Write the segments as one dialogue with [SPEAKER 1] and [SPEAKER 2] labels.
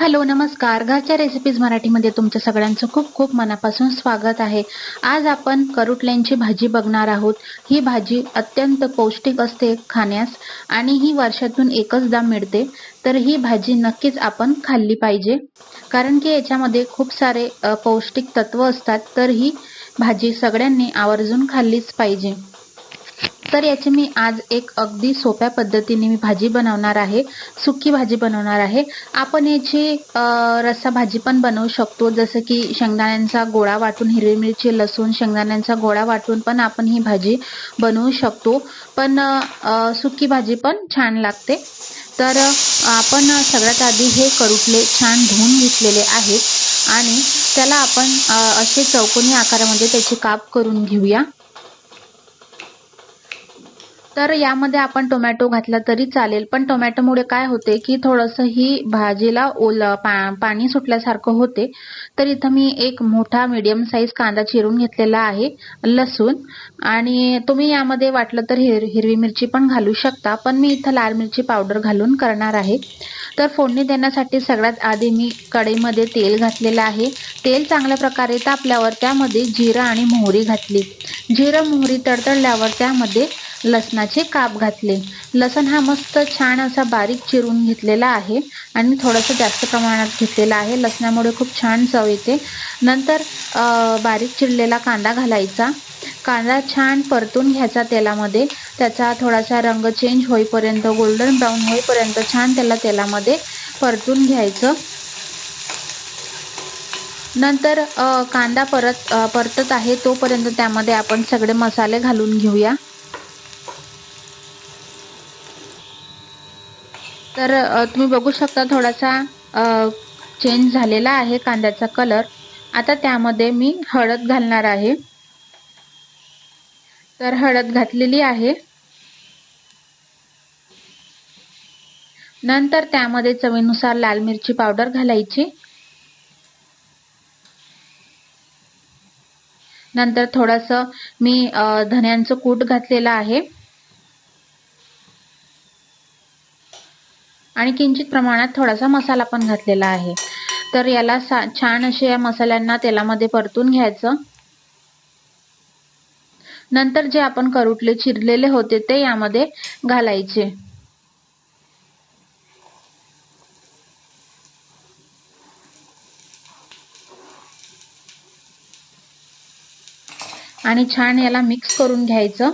[SPEAKER 1] Hello, नमस्कार. घरच्या recipes मराठीमध्ये तुमच्या सगळ्यांचं खूप खूप मनापासून स्वागत आहे. आज आपण करुटल्यांची भाजी बघणार आहोत. ही भाजी अत्यंत पौष्टिक असते खाण्यास आणि ही वर्षातून एकचदा मिळते. तर ही भाजी नक्कीच आपण खाल्ली पाहिजे, कारण की याच्यामध्ये खूप सारे पौष्टिक तत्व असतात. तर ही भाजी सगळ्यांनी आवर्जून खाल्लीच पाहिजे. तर याची मी आज एक अगदी सोप्या पद्धतीने मी भाजी बनवणार आहे. सुकी भाजी बनवणार आहे. आपण याची रस्सा भाजी पण बनवू शकतो, जसं की शेंगदाण्यांचा गोळा वाटून, हिरवी मिरची, लसूण, शेंगदाण्यांचा गोळा वाटून पण आपण ही भाजी बनवू शकतो. पण सुकी भाजी पण छान लागते. तर आपण सगळ्यात आधी हे करुटले छान धुवून घेतलेले आहेत आणि त्याला आपण असे चौकोनी आकारामध्ये त्याचे काप करून घेऊया. तर यामध्ये आपण टोमॅटो घातला तरी चालेल, पण टोमॅटोमुळे काय होते की थोडंसं ही भाजीला पाणी सुटल्यासारखं होते. तर इथं मी एक मोठा मीडियम साईज कांदा चिरून घेतलेला आहे, लसूण, आणि तुम्ही यामध्ये वाटलं तर हिरवी मिरची पण घालू शकता, पण मी इथं लाल मिरची पावडर घालून करणार आहे. तर फोडणी देण्यासाठी सगळ्यात आधी मी कढईमध्ये तेल घातलेलं आहे. तेल चांगल्या प्रकारे तापल्यावर त्यामध्ये जिरं आणि मोहरी घातली. जिरं मोहरी तडतडल्यावर त्यामध्ये लसणाचे काप घातले. लसण हा मस्त छान असा बारीक चिरून घेतलेला आहे आणि थोडंसं जास्त प्रमाणात घेतलेला आहे. लसणामुळे खूप छान चव येते. नंतर बारीक चिरलेला कांदा घालायचा. कांदा छान परतून घ्यायचा तेलामध्ये. त्याचा थोडासा रंग चेंज होईपर्यंत, गोल्डन ब्राऊन होईपर्यंत छान त्याला तेलामध्ये परतून घ्यायचं. नंतर कांदा परतत आहे तोपर्यंत त्यामध्ये आपण सगळे मसाले घालून घेऊया. तर तुम्ही बघू शकता थोडासा चेंज झालेला आहे कांद्याचा कलर. आता त्यामध्ये मी हळद घालणार आहे. तर हळद घातलेली आहे. नंतर त्यामध्ये चवीनुसार लाल मिरची पावडर घालायची. नंतर थोडंसं मी धन्यांचं कूट घातलेलं आहे आणि किंचित प्रमाणात थोडासा मसाला पण घातलेला आहे. तर याला छान असे या मसाल्यांना तेलामध्ये परतून घ्यायचं. नंतर जे आपण करुटले चिरलेले होते ते यामध्ये घालायचे. आणि छान याला मिक्स करून घ्यायचं.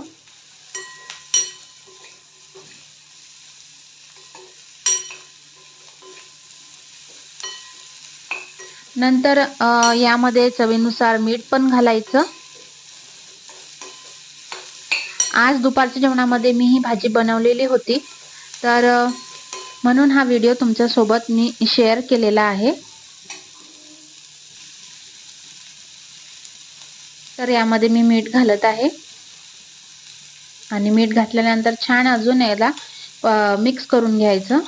[SPEAKER 1] नंतर यामध्ये चवीनुसार मीठ पण घालायचं. आज दुपारच्या जेवणामध्ये मी ही भाजी बनवलेली होती, तर म्हणून हा व्हिडिओ तुमच्या सोबत मी शेअर केलेला आहे. तर यामध्ये मी मीठ घालत आहे आणि मीठ घातल्यानंतर छान अजून याला मिक्स करून घ्यायचं.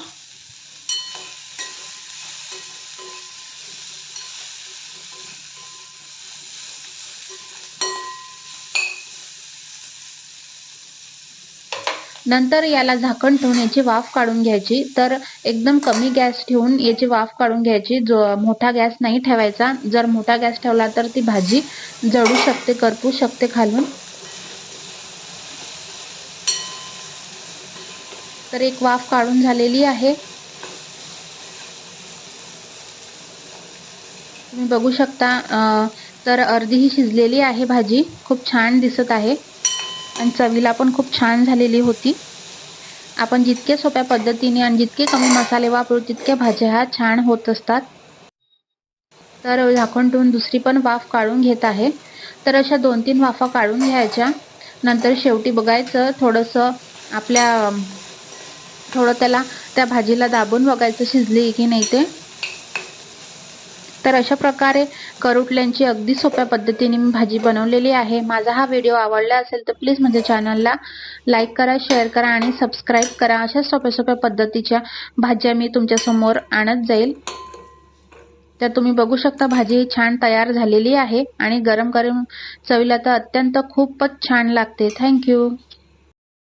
[SPEAKER 1] नंतर याला झाकण ठेवून याची वाफ काढून घ्यायची. तर एकदम कमी गॅस ठेवून याची वाफ काढून घ्यायची. मोठा गॅस नाही ठेवायचा. जर मोठा गॅस ठेवला तर ती भाजी जळू शकते, करपू शकते खालून. तर एक वाफ काढून झालेली आहे. तुम्ही बघू शकता. तर अर्धी ही शिजलेली आहे भाजी. खूप छान दिसत आहे आणि चवीला पण खूप छान झालेली होती. आपण जितके सोप्या पद्धतीने आणि जितके कमी मसाले वापरू तितक्या भाज्या ह्या छान होत असतात. तर झाकण ठेवून दुसरी पण वाफ काढून घेत आहे. तर अशा 2-3 वाफा काढून घ्यायच्या. नंतर शेवटी बघायचं थोडंसं थोडं त्याला त्या भाजीला दाबून बघायचं शिजली की नाही ते. तर अशा प्रकारे करुटल्यांची अगदी सोप्या पद्धतीने मी भाजी बनवलेली आहे. माझा हा व्हिडिओ आवडला असेल तर प्लीज माझ्या चॅनलला लाईक करा, शेअर करा आणि सबस्क्राईब करा. अशा सोप्या सोप्या पद्धतीच्या भाज्या मी तुमच्या समोर आणत जाईल. तर तुम्ही बघू शकता भाजी छान तयार झालेली आहे आणि गरम गरम चवीला तर अत्यंत खूपच छान लागते. Thank you.